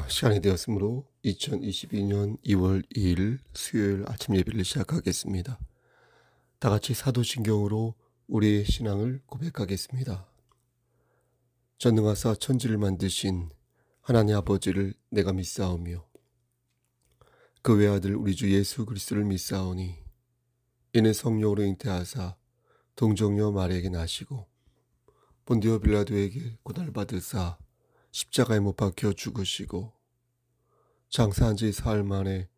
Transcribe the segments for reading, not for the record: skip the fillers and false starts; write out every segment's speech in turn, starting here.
시간이 되었으므로 2022년 2월 2일 수요일 아침 예배를 시작하겠습니다. 다 같이 사도신경으로 우리의 신앙을 고백하겠습니다. 전능하사 천지를 만드신 하나님 아버지를 내가 믿사오며 그 외아들 우리 주 예수 그리스도를 믿사오니 이는 성령으로 잉태하사 동정녀 마리아에게 나시고 본디오 빌라도에게 고달받으사 십자가에 못 박혀 죽으시고 장사한 지 사흘 만에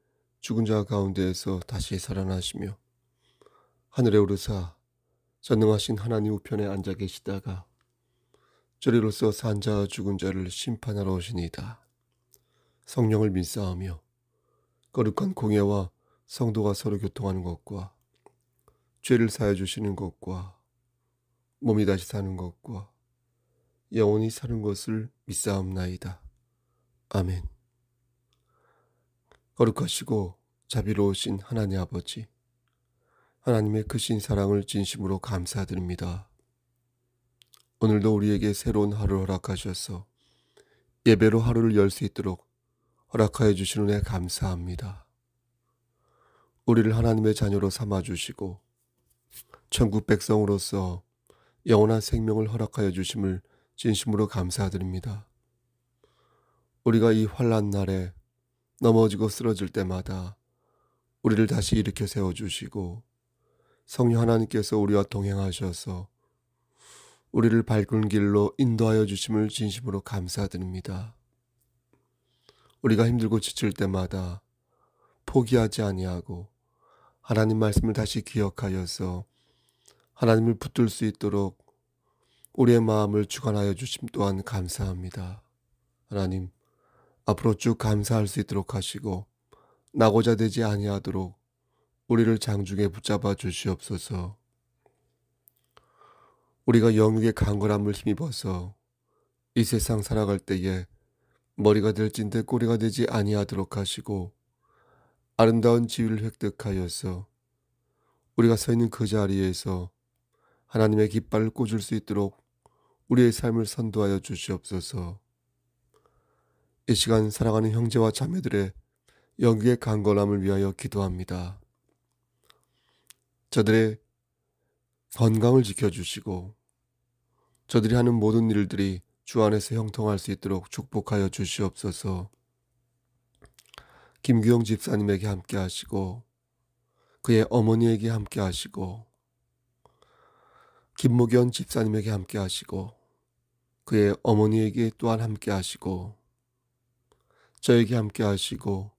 죽은 자 가운데에서 다시 살아나시며 하늘에 오르사 전능하신 하나님 우편에 앉아 계시다가 저리로서 산 자와 죽은 자를 심판하러 오시니이다. 성령을 믿사오며 거룩한 공예와 성도가 서로 교통하는 것과 죄를 사해 주시는 것과 몸이 다시 사는 것과 영원히 사는 것을 믿사옵나이다. 아멘. 거룩하시고 자비로우신 하나님 아버지, 하나님의 크신 사랑을 진심으로 감사드립니다. 오늘도 우리에게 새로운 하루를 허락하셔서 예배로 하루를 열 수 있도록 허락하여 주신 은혜 감사합니다. 우리를 하나님의 자녀로 삼아주시고 천국 백성으로서 영원한 생명을 허락하여 주심을 진심으로 감사드립니다. 우리가 이 환난 날에 넘어지고 쓰러질 때마다 우리를 다시 일으켜 세워주시고 성령 하나님께서 우리와 동행하셔서 우리를 밝은 길로 인도하여 주심을 진심으로 감사드립니다. 우리가 힘들고 지칠 때마다 포기하지 아니하고 하나님 말씀을 다시 기억하여서 하나님을 붙들 수 있도록 우리의 마음을 주관하여 주심 또한 감사합니다. 하나님, 앞으로 쭉 감사할 수 있도록 하시고 나고자 되지 아니하도록 우리를 장중에 붙잡아 주시옵소서. 우리가 영육의 강건함을 힘입어서 이 세상 살아갈 때에 머리가 될진데 꼬리가 되지 아니하도록 하시고 아름다운 지위를 획득하여서 우리가 서 있는 그 자리에서 하나님의 깃발을 꽂을 수 있도록 우리의 삶을 선도하여 주시옵소서. 이 시간 사랑하는 형제와 자매들의 영육의 강건함을 위하여 기도합니다. 저들의 건강을 지켜주시고 저들이 하는 모든 일들이 주 안에서 형통할 수 있도록 축복하여 주시옵소서. 김규영 집사님에게 함께 하시고 그의 어머니에게 함께 하시고 김목연 집사님에게 함께 하시고 그의 어머니에게 또한 함께 하시고 저에게 함께 하시고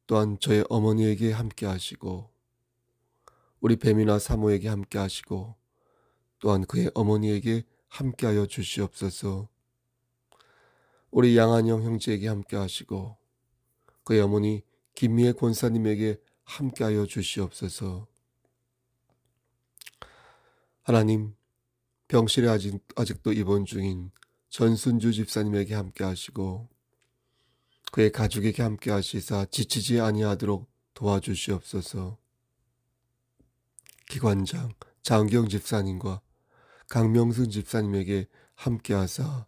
또한 저의 어머니에게 함께 하시고 우리 뱀이나 사모에게 함께 하시고 또한 그의 어머니에게 함께하여 주시옵소서. 우리 양한영 형제에게 함께 하시고 그의 어머니 김미애 권사님에게 함께하여 주시옵소서. 하나님, 병실에 아직도 입원 중인 전순주 집사님에게 함께 하시고 그의 가족에게 함께 하시사 지치지 아니하도록 도와주시옵소서. 기관장 장경 집사님과 강명승 집사님에게 함께하사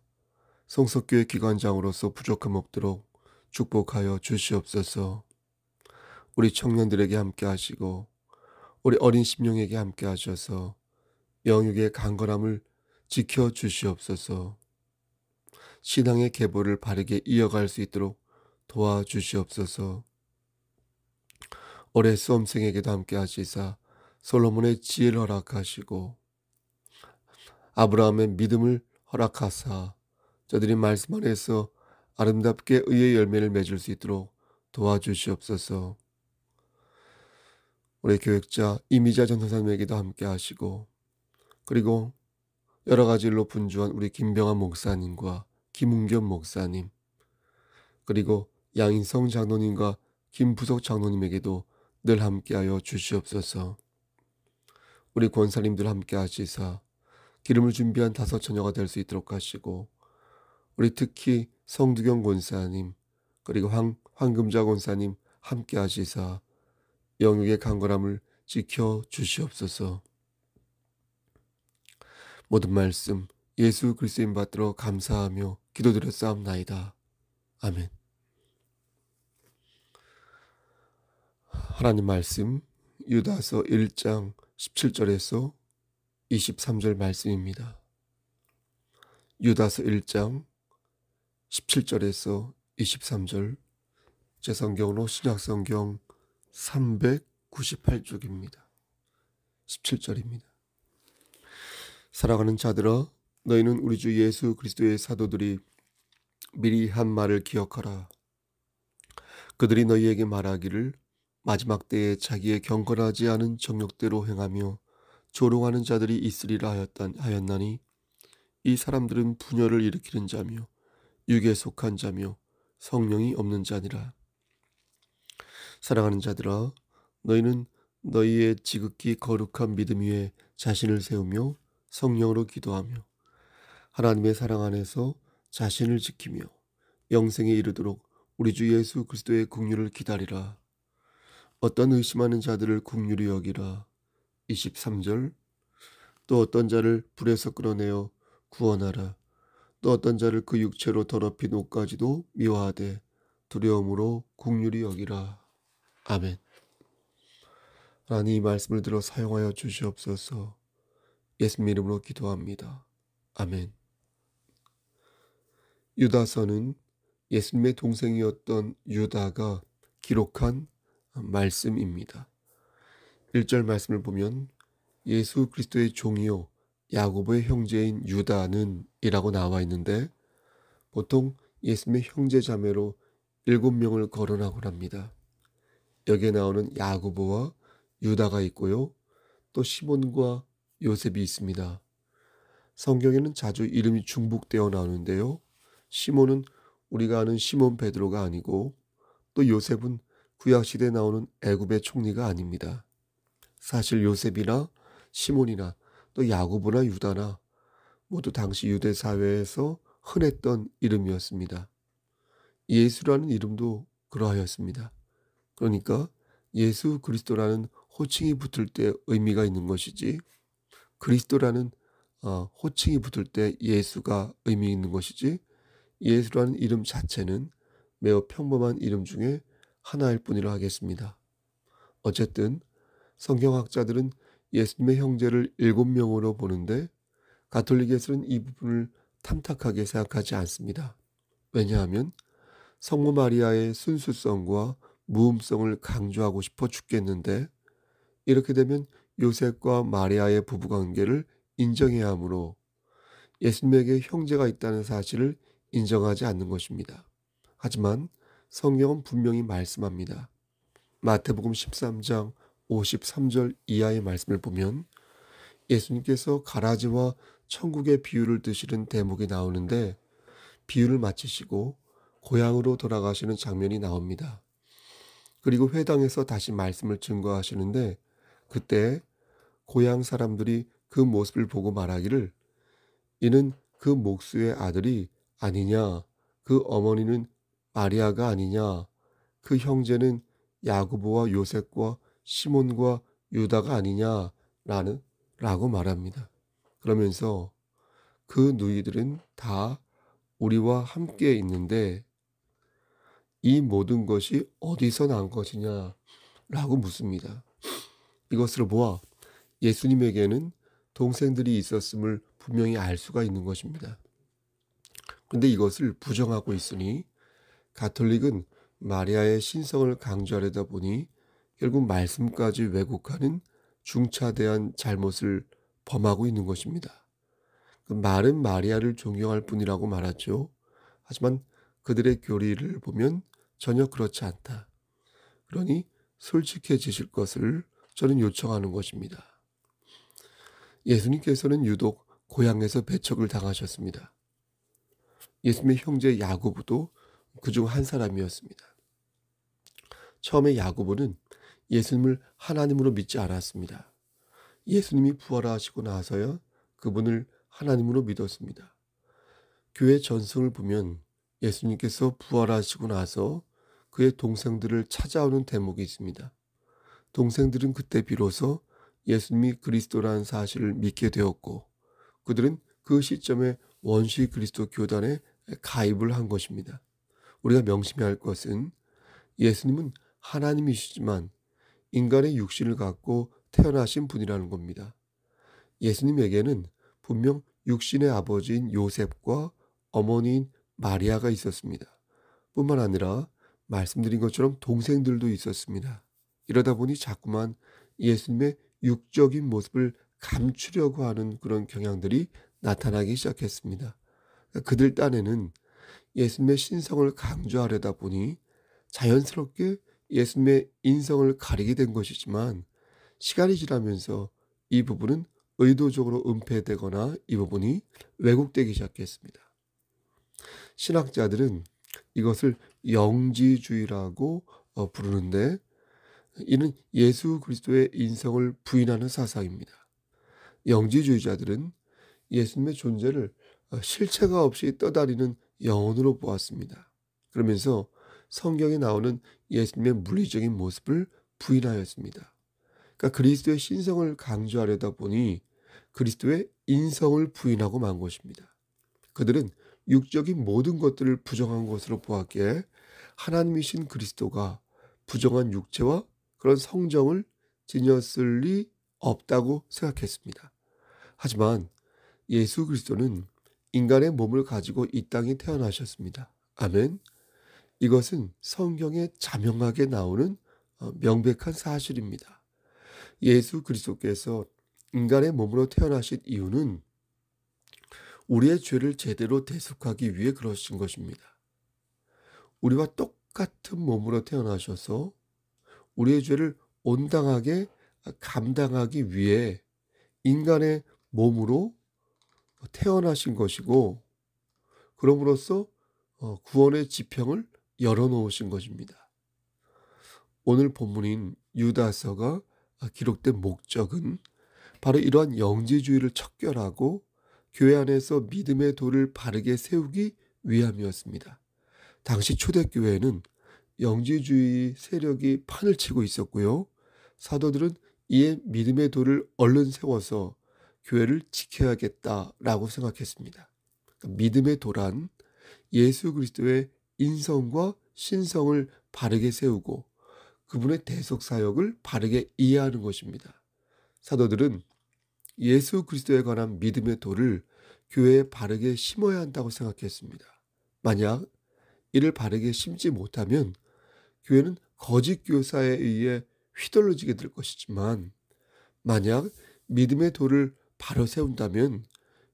성석교회 기관장으로서 부족함 없도록 축복하여 주시옵소서. 우리 청년들에게 함께 하시고 우리 어린 심령에게 함께 하셔서 영육의 강건함을 지켜 주시옵소서. 신앙의 계보를 바르게 이어갈 수 있도록 도와주시옵소서. 올해 수험생에게도 함께 하시사 솔로몬의 지혜를 허락하시고 아브라함의 믿음을 허락하사 저들이 말씀 안에서 아름답게 의의 열매를 맺을 수 있도록 도와주시옵소서. 우리 교육자 이미자 전도사님에게도 함께 하시고 그리고 여러 가지 일로 분주한 우리 김병환 목사님과 김은겸 목사님 그리고 양인성 장로님과 김부석 장로님에게도 늘 함께하여 주시옵소서. 우리 권사님들 함께 하시사 기름을 준비한 5 처녀가 될 수 있도록 하시고 우리 특히 성두경 권사님 그리고 황금자 권사님 함께 하시사 영육의 강건함을 지켜 주시옵소서. 모든 말씀 예수 그리스도인 받들어 감사하며 기도드렸사옵나이다. 아멘. 하나님 말씀 유다서 1장 17절에서 23절 말씀입니다. 유다서 1장 17절에서 23절, 제 성경으로 신약성경 398쪽입니다. 17절입니다. 사랑하는 자들아, 너희는 우리 주 예수 그리스도의 사도들이 미리 한 말을 기억하라. 그들이 너희에게 말하기를 마지막 때에 자기의 경건하지 않은 정욕대로 행하며 조롱하는 자들이 있으리라 하였나니, 이 사람들은 분열을 일으키는 자며 육에 속한 자며 성령이 없는 자니라. 사랑하는 자들아, 너희는 너희의 지극히 거룩한 믿음 위에 자신을 세우며 성령으로 기도하며 하나님의 사랑 안에서 자신을 지키며 영생에 이르도록 우리 주 예수 그리스도의 긍휼을 기다리라. 어떤 의심하는 자들을 긍휼히 여기라. 23절, 또 어떤 자를 불에서 끌어내어 구원하라. 또 어떤 자를 그 육체로 더럽힌 옷까지도 미워하되 두려움으로 긍휼히 여기라. 아멘. 하나님, 이 말씀을 들어 사용하여 주시옵소서. 예수님 이름으로 기도합니다. 아멘. 유다서는 예수님의 동생이었던 유다가 기록한 말씀입니다. 1절 말씀을 보면 예수 그리스도의 종이요 야고보의 형제인 유다는 이라고 나와 있는데, 보통 예수님의 형제 자매로 7명을 거론하곤 합니다. 여기에 나오는 야고보와 유다가 있고요, 또 시몬과 요셉이 있습니다. 성경에는 자주 이름이 중복되어 나오는데요, 시몬은 우리가 아는 시몬 베드로가 아니고, 또 요셉은 구약시대에 나오는 애굽의 총리가 아닙니다. 사실 요셉이나 시몬이나 또 야고보나 유다나 모두 당시 유대 사회에서 흔했던 이름이었습니다. 예수라는 이름도 그러하였습니다. 그러니까 예수 그리스도라는 호칭이 붙을 때 의미가 있는 것이지, 그리스도라는 호칭이 붙을 때 예수가 의미 있는 것이지, 예수라는 이름 자체는 매우 평범한 이름 중에 하나일 뿐이라 하겠습니다. 어쨌든 성경학자들은 예수님의 형제를 7명으로 보는데, 가톨릭에서는 이 부분을 탐탁하게 생각하지 않습니다. 왜냐하면 성모 마리아의 순수성과 무음성을 강조하고 싶어 죽겠는데, 이렇게 되면 요셉과 마리아의 부부관계를 인정해야 하므로 예수님에게 형제가 있다는 사실을 인정하지 않는 것입니다. 하지만 성경은 분명히 말씀합니다. 마태복음 13장 53절 이하의 말씀을 보면 예수님께서 가라지와 천국의 비유를 드시는 대목이 나오는데, 비유를 마치시고 고향으로 돌아가시는 장면이 나옵니다. 그리고 회당에서 다시 말씀을 증거하시는데, 그때 고향 사람들이 그 모습을 보고 말하기를, 이는 그 목수의 아들이 아니냐, 그 어머니는 마리아가 아니냐, 그 형제는 야고보와 요셉과 시몬과 유다가 아니냐 라고 말합니다. 그러면서 그 누이들은 다 우리와 함께 있는데 이 모든 것이 어디서 난 것이냐 라고 묻습니다. 이것을 보아 예수님에게는 동생들이 있었음을 분명히 알 수가 있는 것입니다. 그런데 이것을 부정하고 있으니 가톨릭은 마리아의 신성을 강조하려다 보니 결국 말씀까지 왜곡하는 중차대한 잘못을 범하고 있는 것입니다. 그 말은 마리아를 존경할 뿐이라고 말하죠. 하지만 그들의 교리를 보면 전혀 그렇지 않다. 그러니 솔직해지실 것을 저는 요청하는 것입니다. 예수님께서는 유독 고향에서 배척을 당하셨습니다. 예수님의 형제 야고보도 그중 한 사람이었습니다. 처음에 야고보는 예수님을 하나님으로 믿지 않았습니다. 예수님이 부활하시고 나서야 그분을 하나님으로 믿었습니다. 교회 전승을 보면 예수님께서 부활하시고 나서 그의 동생들을 찾아오는 대목이 있습니다. 동생들은 그때 비로소 예수님이 그리스도라는 사실을 믿게 되었고, 그들은 그 시점에 원시 그리스도 교단에 가입을 한 것입니다. 우리가 명심해야 할 것은 예수님은 하나님이시지만 인간의 육신을 갖고 태어나신 분이라는 겁니다. 예수님에게는 분명 육신의 아버지인 요셉과 어머니인 마리아가 있었습니다. 뿐만 아니라 말씀드린 것처럼 동생들도 있었습니다. 이러다 보니 자꾸만 예수님의 육적인 모습을 감추려고 하는 그런 경향들이 나타나기 시작했습니다. 그들 딴에는 예수님의 신성을 강조하려다 보니 자연스럽게 예수님의 인성을 가리게 된 것이지만, 시간이 지나면서 이 부분은 의도적으로 은폐되거나 이 부분이 왜곡되기 시작했습니다. 신학자들은 이것을 영지주의라고 부르는데, 이는 예수 그리스도의 인성을 부인하는 사상입니다. 영지주의자들은 예수님의 존재를 실체가 없이 떠다니는 영혼으로 보았습니다. 그러면서 성경에 나오는 예수님의 물리적인 모습을 부인하였습니다. 그러니까 그리스도의 신성을 강조하려다 보니 그리스도의 인성을 부인하고 만 것입니다. 그들은 육적인 모든 것들을 부정한 것으로 보았기에 하나님이신 그리스도가 부정한 육체와 그런 성정을 지녔을 리 없다고 생각했습니다. 하지만 예수 그리스도는 인간의 몸을 가지고 이 땅에 태어나셨습니다. 아멘. 이것은 성경에 자명하게 나오는 명백한 사실입니다. 예수 그리스도께서 인간의 몸으로 태어나신 이유는 우리의 죄를 제대로 대속하기 위해 그러신 것입니다. 우리와 똑같은 몸으로 태어나셔서 우리의 죄를 온당하게 감당하기 위해 인간의 몸으로 태어나신 것이고, 그럼으로써 구원의 지평을 열어놓으신 것입니다. 오늘 본문인 유다서가 기록된 목적은 바로 이러한 영지주의를 척결하고 교회 안에서 믿음의 도를 바르게 세우기 위함이었습니다. 당시 초대교회에는 영지주의 세력이 판을 치고 있었고요. 사도들은 이에 믿음의 도를 얼른 세워서 교회를 지켜야겠다라고 생각했습니다. 믿음의 도란 예수 그리스도의 인성과 신성을 바르게 세우고 그분의 대속 사역을 바르게 이해하는 것입니다. 사도들은 예수 그리스도에 관한 믿음의 도를 교회에 바르게 심어야 한다고 생각했습니다. 만약 이를 바르게 심지 못하면 교회는 거짓 교사에 의해 휘둘러지게 될 것이지만, 만약 믿음의 도를 바로 세운다면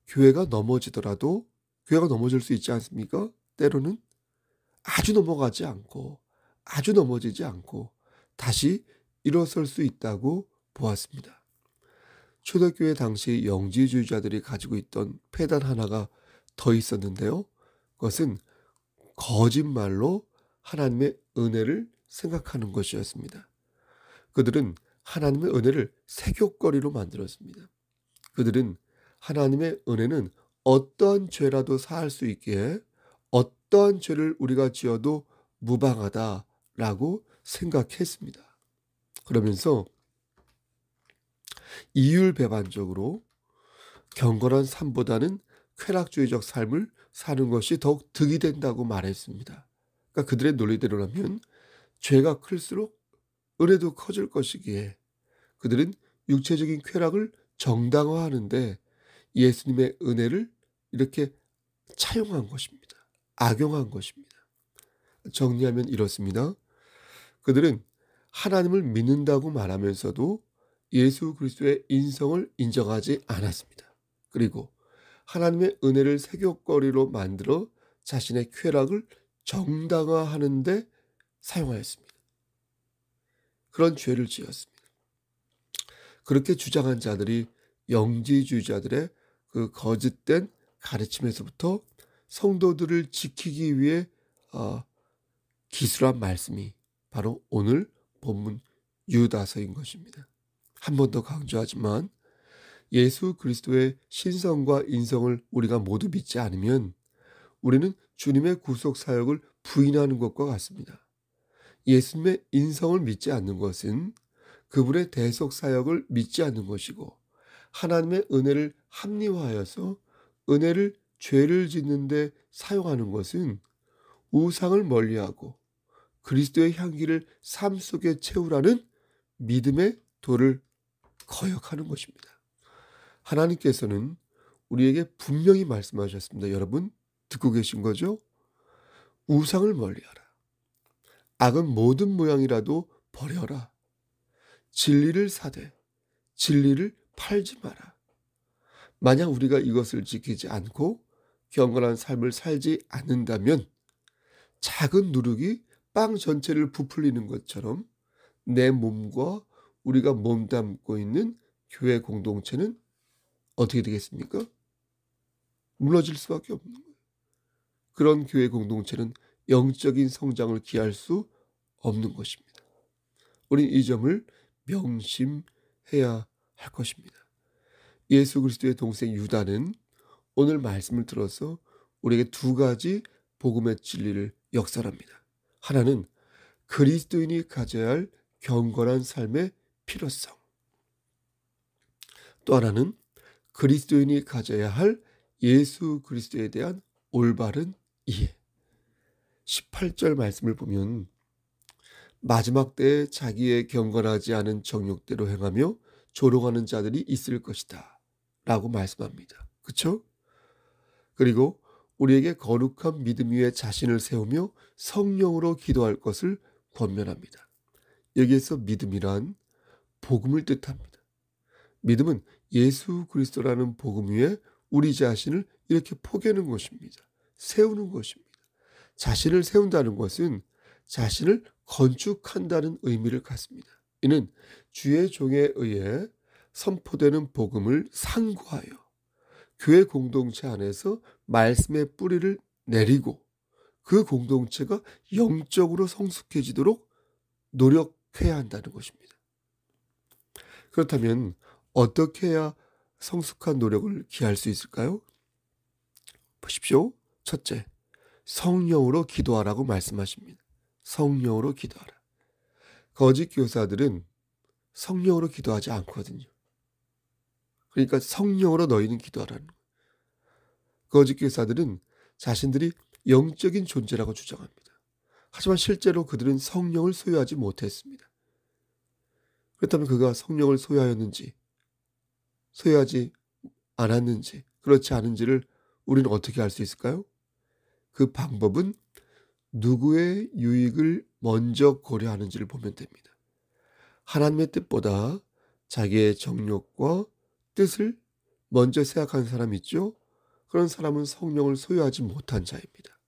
교회가 넘어지더라도, 교회가 넘어질 수 있지 않습니까? 때로는 아주 넘어가지 않고 아주 넘어지지 않고 다시 일어설 수 있다고 보았습니다. 초대교회 당시 영지주의자들이 가지고 있던 폐단 하나가 더 있었는데요. 그것은 거짓말로 하나님의 은혜를 생각하는 것이었습니다. 그들은 하나님의 은혜를 색욕거리로 만들었습니다. 그들은 하나님의 은혜는 어떠한 죄라도 사할 수 있기에 어떠한 죄를 우리가 지어도 무방하다라고 생각했습니다. 그러면서 이율배반적으로 경건한 삶보다는 쾌락주의적 삶을 사는 것이 더욱 득이 된다고 말했습니다. 그러니까 그들의 논리대로라면 죄가 클수록 은혜도 커질 것이기에 그들은 육체적인 쾌락을 정당화하는데 예수님의 은혜를 이렇게 차용한 것입니다. 악용한 것입니다. 정리하면 이렇습니다. 그들은 하나님을 믿는다고 말하면서도 예수 그리스도의 인성을 인정하지 않았습니다. 그리고 하나님의 은혜를 색욕거리로 만들어 자신의 쾌락을 정당화하는 데 사용하였습니다. 그런 죄를 지었습니다. 그렇게 주장한 자들이 영지주의자들의 그 거짓된 가르침에서부터 성도들을 지키기 위해 기술한 말씀이 바로 오늘 본문 유다서인 것입니다. 한 번 더 강조하지만 예수 그리스도의 신성과 인성을 우리가 모두 믿지 않으면 우리는 주님의 구속 사역을 부인하는 것과 같습니다. 예수님의 인성을 믿지 않는 것은 그분의 대속 사역을 믿지 않는 것이고, 하나님의 은혜를 합리화하여서 은혜를 죄를 짓는 데 사용하는 것은 우상을 멀리하고 그리스도의 향기를 삶 속에 채우라는 믿음의 도를 거역하는 것입니다. 하나님께서는 우리에게 분명히 말씀하셨습니다. 여러분 듣고 계신 거죠? 우상을 멀리하라. 악은 모든 모양이라도 버려라. 진리를 사되 진리를 팔지 마라. 만약 우리가 이것을 지키지 않고 경건한 삶을 살지 않는다면 작은 누룩이 빵 전체를 부풀리는 것처럼 내 몸과 우리가 몸담고 있는 교회 공동체는 어떻게 되겠습니까? 무너질 수밖에 없는 거예요. 그런 교회 공동체는 영적인 성장을 기할 수 없는 것입니다. 우린 이 점을 명심해야 할 것입니다. 예수 그리스도의 동생 유다는 오늘 말씀을 들어서 우리에게 두 가지 복음의 진리를 역설합니다. 하나는 그리스도인이 가져야 할 경건한 삶의 필요성. 또 하나는 그리스도인이 가져야 할 예수 그리스도에 대한 올바른 이해. 18절 말씀을 보면 마지막 때에 자기의 경건하지 않은 정욕대로 행하며 조롱하는 자들이 있을 것이다 라고 말씀합니다. 그렇죠? 그리고 우리에게 거룩한 믿음 위에 자신을 세우며 성령으로 기도할 것을 권면합니다. 여기에서 믿음이란 복음을 뜻합니다. 믿음은 예수 그리스도라는 복음 위에 우리 자신을 이렇게 포개는 것입니다. 세우는 것입니다. 자신을 세운다는 것은 자신을 건축한다는 의미를 갖습니다. 이는 주의 종에 의해 선포되는 복음을 상고하여 교회 공동체 안에서 말씀의 뿌리를 내리고 그 공동체가 영적으로 성숙해지도록 노력해야 한다는 것입니다. 그렇다면 어떻게 해야 성숙한 노력을 기할 수 있을까요? 보십시오. 첫째, 성령으로 기도하라고 말씀하십니다. 성령으로 기도하라. 거짓 교사들은 성령으로 기도하지 않거든요. 그러니까 성령으로 너희는 기도하라는 거예요. 거짓 교사들은 자신들이 영적인 존재라고 주장합니다. 하지만 실제로 그들은 성령을 소유하지 못했습니다. 그렇다면 그가 성령을 소유하였는지 소유하지 않았는지 그렇지 않은지를 우리는 어떻게 알 수 있을까요? 그 방법은 누구의 유익을 먼저 고려하는지를 보면 됩니다. 하나님의 뜻보다 자기의 정욕과 뜻을 먼저 생각하는 사람이 있죠. 그런 사람은 성령을 소유하지 못한 자입니다.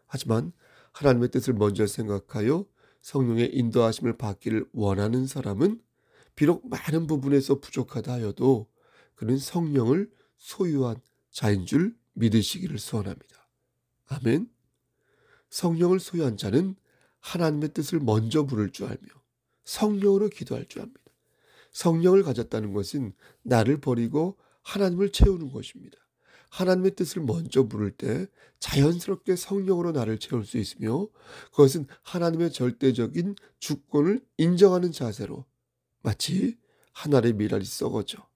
하지만 하나님의 뜻을 먼저 생각하여 성령의 인도하심을 받기를 원하는 사람은 비록 많은 부분에서 부족하다 하여도 그는 성령을 소유한 자인 줄 믿으시기를 소원합니다. 아멘. 성령을 소유한 자는 하나님의 뜻을 먼저 부를 줄 알며 성령으로 기도할 줄 압니다. 성령을 가졌다는 것은 나를 버리고 하나님을 채우는 것입니다. 하나님의 뜻을 먼저 부를 때 자연스럽게 성령으로 나를 채울 수 있으며 그것은 하나님의 절대적인 주권을 인정하는 자세로 마치 한 알의 밀알이 썩어져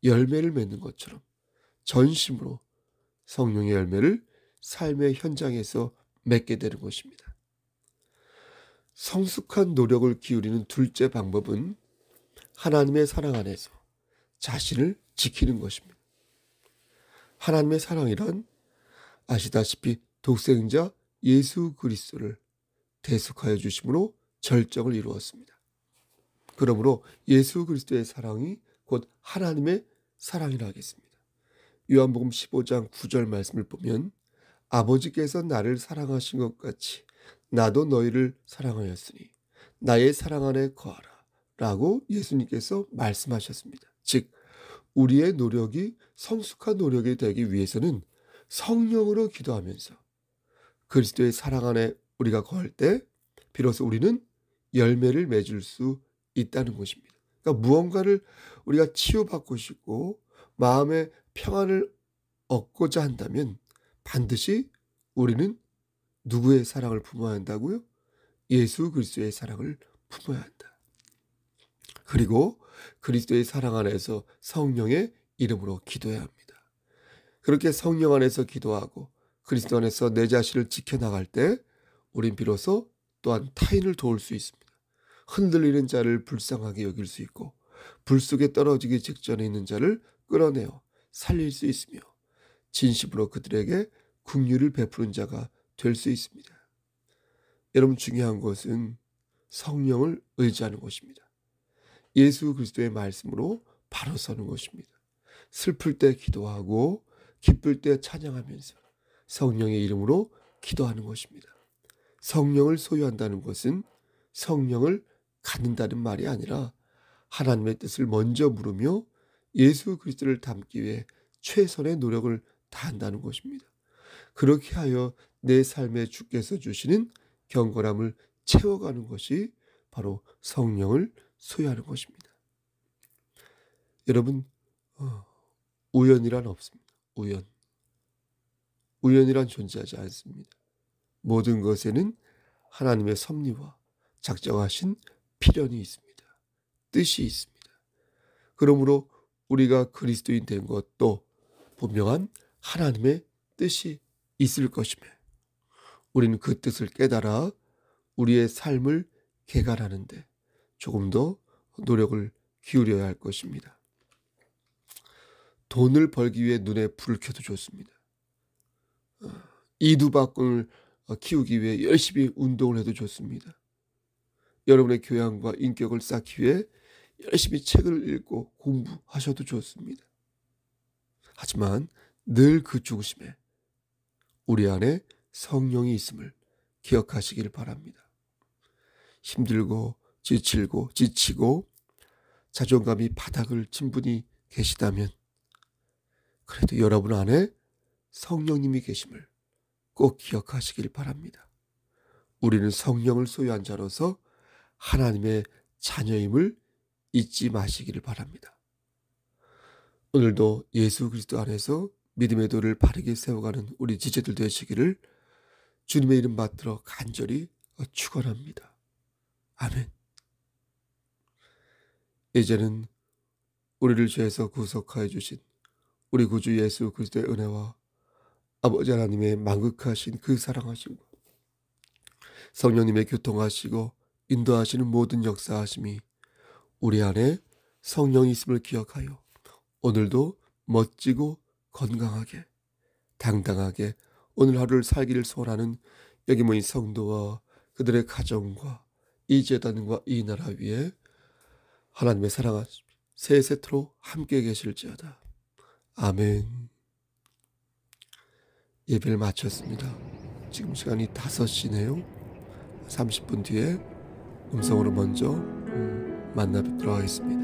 열매를 맺는 것처럼 전심으로 성령의 열매를 삶의 현장에서 맺게 되는 것입니다. 성숙한 노력을 기울이는 둘째 방법은 하나님의 사랑 안에서 자신을 지키는 것입니다. 하나님의 사랑이란 아시다시피 독생자 예수 그리스도를 대속하여 주심으로 절정을 이루었습니다. 그러므로 예수 그리스도의 사랑이 곧 하나님의 사랑이라 하겠습니다. 요한복음 15장 9절 말씀을 보면 아버지께서 나를 사랑하신 것 같이 나도 너희를 사랑하였으니 나의 사랑 안에 거하라 라고 예수님께서 말씀하셨습니다. 즉 우리의 노력이 성숙한 노력이 되기 위해서는 성령으로 기도하면서 그리스도의 사랑 안에 우리가 거할 때 비로소 우리는 열매를 맺을 수 있다는 것입니다. 그러니까 무언가를 우리가 치유받고 싶고 마음의 평안을 얻고자 한다면 반드시 우리는 누구의 사랑을 품어야 한다고요? 예수 그리스도의 사랑을 품어야 한다. 그리고 그리스도의 사랑 안에서 성령의 이름으로 기도해야 합니다. 그렇게 성령 안에서 기도하고 그리스도 안에서 내 자신을 지켜나갈 때 우린 비로소 또한 타인을 도울 수 있습니다. 흔들리는 자를 불쌍하게 여길 수 있고 불 속에 떨어지기 직전에 있는 자를 끌어내어 살릴 수 있으며 진심으로 그들에게 긍휼을 베푸는 자가 될 수 있습니다. 여러분, 중요한 것은 성령을 의지하는 것입니다. 예수 그리스도의 말씀으로 바로 서는 것입니다. 슬플 때 기도하고 기쁠 때 찬양하면서 성령의 이름으로 기도하는 것입니다. 성령을 소유한다는 것은 성령을 갖는다는 말이 아니라 하나님의 뜻을 먼저 물으며 예수 그리스도를 닮기 위해 최선의 노력을 다한다는 것입니다. 그렇게 하여 내 삶에 주께서 주시는 경건함을 채워가는 것이 바로 성령을 소유하는 것입니다. 여러분, 우연이란 없습니다. 우연이란 존재하지 않습니다. 모든 것에는 하나님의 섭리와 작정하신 필연이 있습니다. 뜻이 있습니다. 그러므로 우리가 그리스도인 된 것도 분명한 하나님의 뜻이 있을 것이며 우리는 그 뜻을 깨달아 우리의 삶을 개간하는데 조금 더 노력을 기울여야 할 것입니다. 돈을 벌기 위해 눈에 불을 켜도 좋습니다. 이두박근을 키우기 위해 열심히 운동을 해도 좋습니다. 여러분의 교양과 인격을 쌓기 위해 열심히 책을 읽고 공부하셔도 좋습니다. 하지만 늘 그 중심에 우리 안에 성령이 있음을 기억하시길 바랍니다. 힘들고 지치고 자존감이 바닥을 친 분이 계시다면 그래도 여러분 안에 성령님이 계심을 꼭 기억하시길 바랍니다. 우리는 성령을 소유한 자로서 하나님의 자녀임을 잊지 마시기를 바랍니다. 오늘도 예수 그리스도 안에서 믿음의 도를 바르게 세워가는 우리 지체들 되시기를 주님의 이름 받들어 간절히 축원합니다. 아멘. 이제는 우리를 죄에서 구속하여 주신 우리 구주 예수 그리스도의 은혜와 아버지 하나님의 만극하신 그 사랑하심과 성령님의 교통하시고 인도하시는 모든 역사하심이 우리 안에 성령이 있음을 기억하여 오늘도 멋지고 건강하게 당당하게 오늘 하루를 살기를 소원하는 여기 모인 성도와 그들의 가정과 이 제단과 이 나라 위에 하나님의 사랑하심 세세토록 함께 계실지어다. 아멘. 예배를 마쳤습니다. 지금 시간이 5시네요. 30분 뒤에 음성으로 먼저 만나 뵙도록 하겠습니다.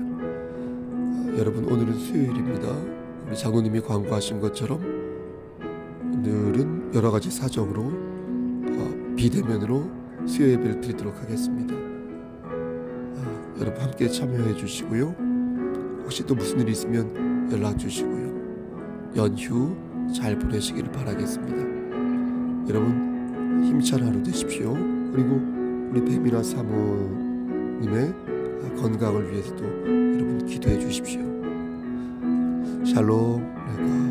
여러분, 오늘은 수요일입니다. 우리 장로님이 광고하신 것처럼 오늘은 여러 가지 사정으로 비대면으로 수요 예배를 드리도록 하겠습니다. 여러분 함께 참여해 주시고요. 혹시 또 무슨 일이 있으면 연락 주시고요. 연휴 잘 보내시기를 바라겠습니다. 여러분 힘찬 하루 되십시오. 그리고 우리 뱀이나 사모님의 건강을 위해서도 여러분 기도해 주십시오. 샬롬.